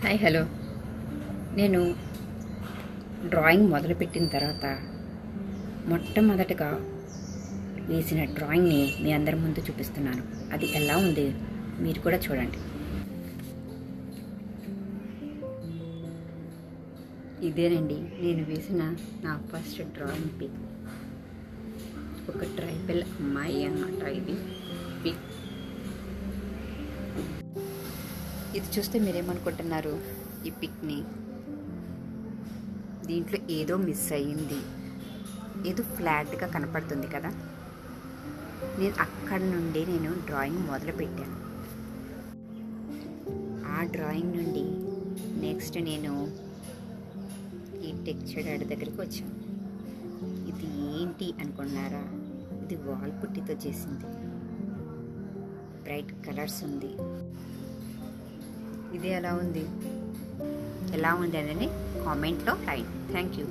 Hi hello. నేను drawing మొదలుపెట్టిన తర్వాత మొట్టమొదటగా వేసిన డ్రాయింగ్ని మీ అందరి ముందు చూపిస్తున్నాను. అది ఎలా ఉంది మీరు కూడా చూడండి. ఇదేనండి నేను వేసిన నా ఫస్ట్ డ్రాయింగ్ పిక్. ఒక ట్రైబల్ అమ్మాయి అన్నమాట ఇది పిక్. ఇది చూస్తే మీరేమనుకుంటున్నారు? ఈ పిక్ని దీంట్లో ఏదో మిస్ అయ్యింది, ఏదో ఫ్లాట్గా కనపడుతుంది కదా. నేను అక్కడి నుండి డ్రాయింగ్ మొదలుపెట్టాను. ఆ డ్రాయింగ్ నుండి నెక్స్ట్ నేను ఈ టెక్స్చర్ ఆర్ట్ దగ్గరికి వచ్చాను. ఇది ఏంటి అనుకున్నారా? ఇది వాల్ పుట్టితో చేసింది, బ్రైట్ కలర్స్ ఉంది. ఇది ఎలా ఉంది అనేది కామెంట్లో రాయండి. Thank you.